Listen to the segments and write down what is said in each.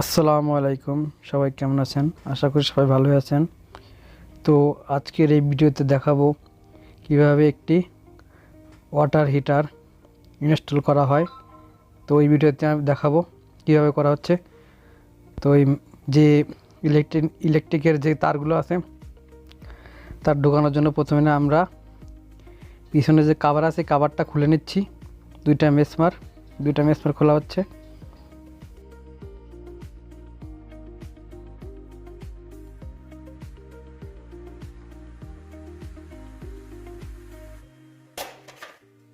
আসসালামু আলাইকুম, সবাই কেমন আছেন? আশা করি সবাই ভালো আছেন। তো আজকের এই ভিডিওতে দেখাবো কিভাবে একটি ওয়াটার হিটার ইনস্টল করা হয়। তো এই ভিডিওতে আমি দেখাবো কিভাবে করা হচ্ছে। তো এই যে ইলেকট্রিকের যে তারগুলো আছে তার ঢোকানোর জন্য প্রথমে আমরা পিছনে যে কভার আছে কভারটা খুলে নিচ্ছি। দুইটা মেসমার খোলা হচ্ছে।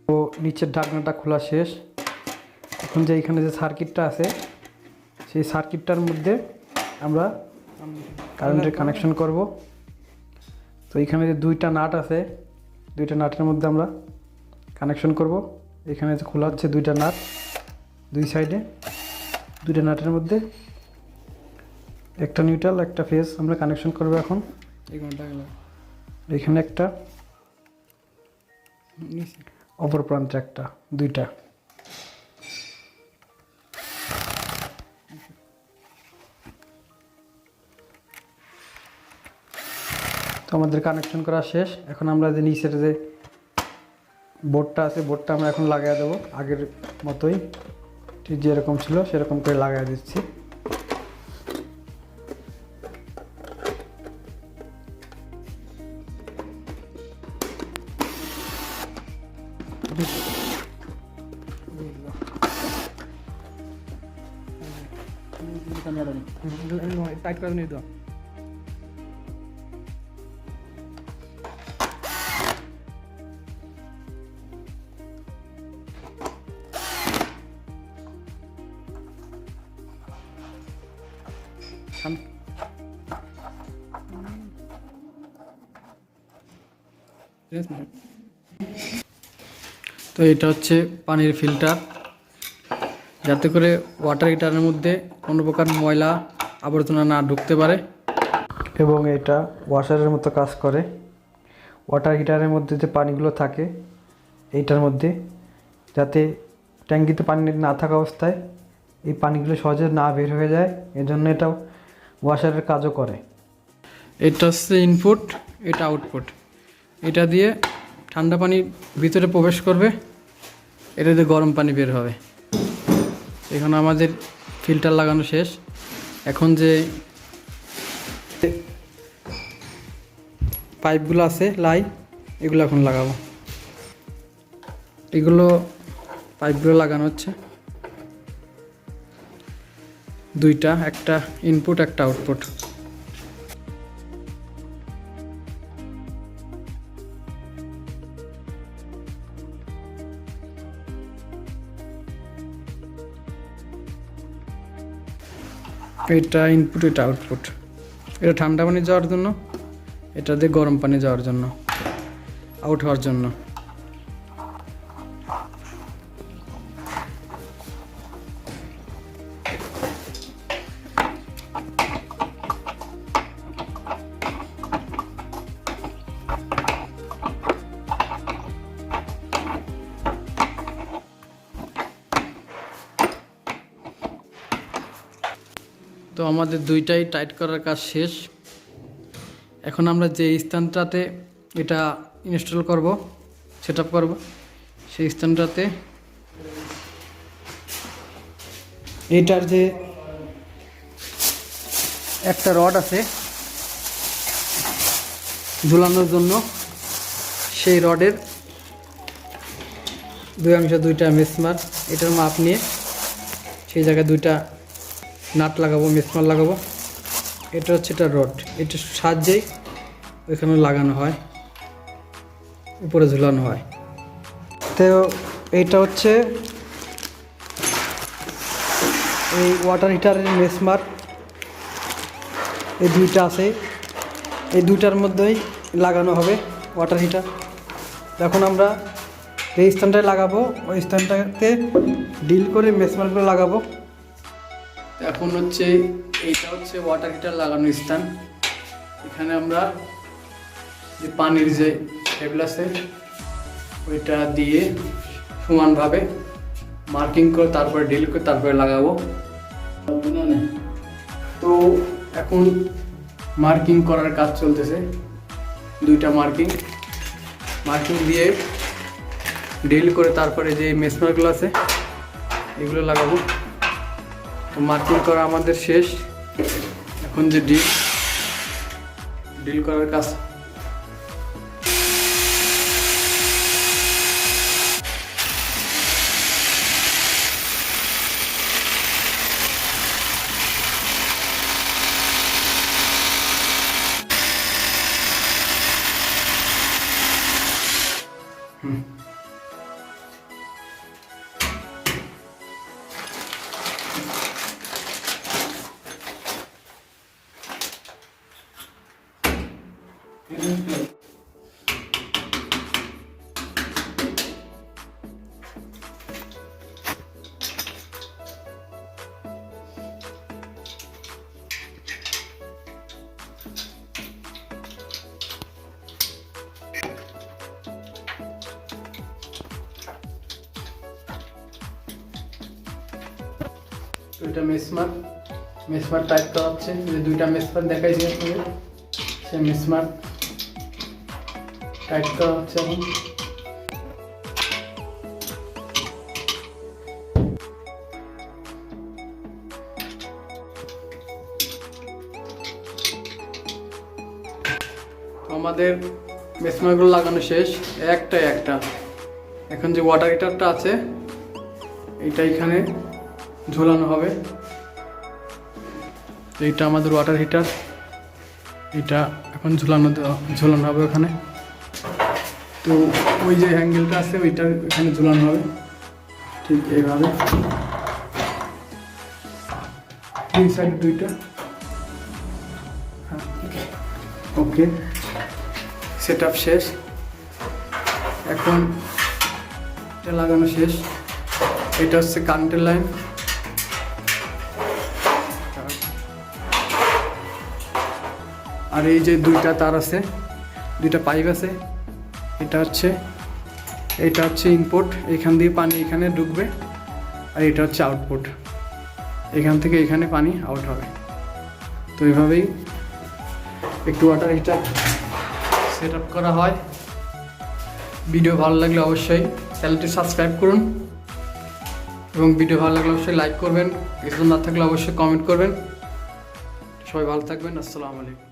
তো নিচের ঢাকনাটা খোলা শেষ। এখন যে এখানে যে সার্কিটটা আছে সেই সার্কিটটার মধ্যে আমরা কারেন্টের কানেকশন করব। তো এখানে যে দুইটা নাট আছে, দুইটা নাটের মধ্যে আমরা কানেকশন করব। এখানে যে খোলা হচ্ছে দুইটা নাট, দুই সাইডে দুইটা নাটের মধ্যে একটা নিউট্রাল একটা ফেজ আমরা কানেকশন করব। এখন এখানে একটা, অপর প্রান্তে একটা, দুইটা। তো আমাদের কানেকশন করা শেষ। এখন আমরা যে নিচের যে বোর্ডটা আছে বোর্ডটা আমরা এখন লাগিয়ে দেবো আগের মতোই, ঠিক যেরকম ছিল সেরকম করে লাগিয়ে দিচ্ছি। টাইট করে নিয়ে দাও। তো এটা হচ্ছে পানির ফিল্টার, যাতে করে ওয়াটার হিটারের মধ্যে কোনো প্রকার ময়লা আবর্জনা না ঢুকতে পারে, এবং এটা ওয়াশারের মতো কাজ করে। ওয়াটার হিটারের মধ্যে যে পানিগুলো থাকে এইটার মধ্যে, যাতে ট্যাঙ্কিতে পানি না থাকা অবস্থায় এই পানিগুলো সহজে না বের হয়ে যায়, এজন্য এটা ওয়াশারের কাজও করে। এটা হচ্ছে ইনপুট, এটা আউটপুট। এটা দিয়ে ঠান্ডা পানি ভিতরে প্রবেশ করবে, এটা দিয়ে গরম পানি বের হবে। এখন আমাদের ফিল্টার লাগানো শেষ। এখন যে পাইপগুলো আছে এগুলো এখন লাগাবো। পাইপগুলো লাগানো হচ্ছে দুইটা, একটা ইনপুট একটা আউটপুট। এটা ইনপুট এটা আউটপুট। এটা ঠান্ডা পানি যাওয়ার জন্য, এটা দিয়ে গরম পানি যাওয়ার জন্য, আউট হওয়ার জন্য। তো আমাদের দুইটাই টাইট করার কাজ শেষ। এখন আমরা যে স্থানটাতে এটা ইনস্টল করব, সেটআপ করব, সেই স্থানটাতে এইটার যে একটা রড আছে ঝুলানোর জন্য, সেই রডের দুই অংশে দুইটা মেসমার, এটার মাপ নিয়ে সেই জায়গায় দুইটা নাট লাগাবো, মেসমার লাগাবো। এটা হচ্ছে এটা রড, এটার সাহায্যেই ওইখানে লাগানো হয়, উপরে ঝুলানো হয়। তো এইটা হচ্ছে এই ওয়াটার হিটারের মেসমার, এই দুইটা আছে, এই দুইটার মধ্যেই লাগানো হবে ওয়াটার হিটার। এখন আমরা যে স্থানটায় লাগাবো ওই স্থানটাতে ডিল করে মেসমারগুলো লাগাবো। এখন হচ্ছে এইটা হচ্ছে ওয়াটার হিটার লাগানোর স্থান। এখানে আমরা যে পানির যে টেবিল আছে ওইটা দিয়ে সমানভাবে মার্কিং করে তারপরে ডিল করে তারপরে লাগাবো। এখন মার্কিং করার কাজ চলতেছে, দুইটা মার্কিং দিয়ে ড্রিল করে তারপরে যে মেশমারগুলো আছে এগুলো লাগাবো। তো মার্কিং করা আমাদের শেষ, এখন যে ড্রিল করার কাজ। দুইটা মেসমার টাইপ করা হচ্ছে, যে দুইটা মেসমার দেখাইছি আপনাদের, সেই মেসমার টাইপ করা হচ্ছে এখন। আমাদের মেসমারগুলো লাগানো শেষ, একটা এখন যে ওয়াটার হিটারটা আছে এটা এখানে ঝোলানো হবে। এইটা আমাদের ওয়াটার হিটার, এটা এখন ঝোলানো হবে ওখানে। তো ওই যে হ্যান্ডেলটা আছে ওইটা এখানে ঝোলানো হবে, ঠিক এইভাবে দুই সাইড দুইটা। ওকে, সেট আপ শেষ, এখন এটা লাগানো শেষ। এটা হচ্ছে কারেন্টের লাইন, আর এই যে দুইটা তার আছে, দুইটা পাইপ আছে, এটা হচ্ছে ইনপুট, এখান দিয়ে পানি এখানে ঢুকবে, আর এটা হচ্ছে আউটপুট, এখান থেকে এখানে পানি আউট হবে। তো এইভাবেই একটু ওয়াটার হিটার সেট আপ করা হয়। ভিডিও ভালো লাগলে অবশ্যই চ্যানেলটি সাবস্ক্রাইব করুন, এবং ভিডিও ভালো লাগলে অবশ্যই লাইক করবেন, কিছু না থাকলে অবশ্যই কমেন্ট করবেন। সবাই ভালো থাকবেন, আসসালামু আলাইকুম।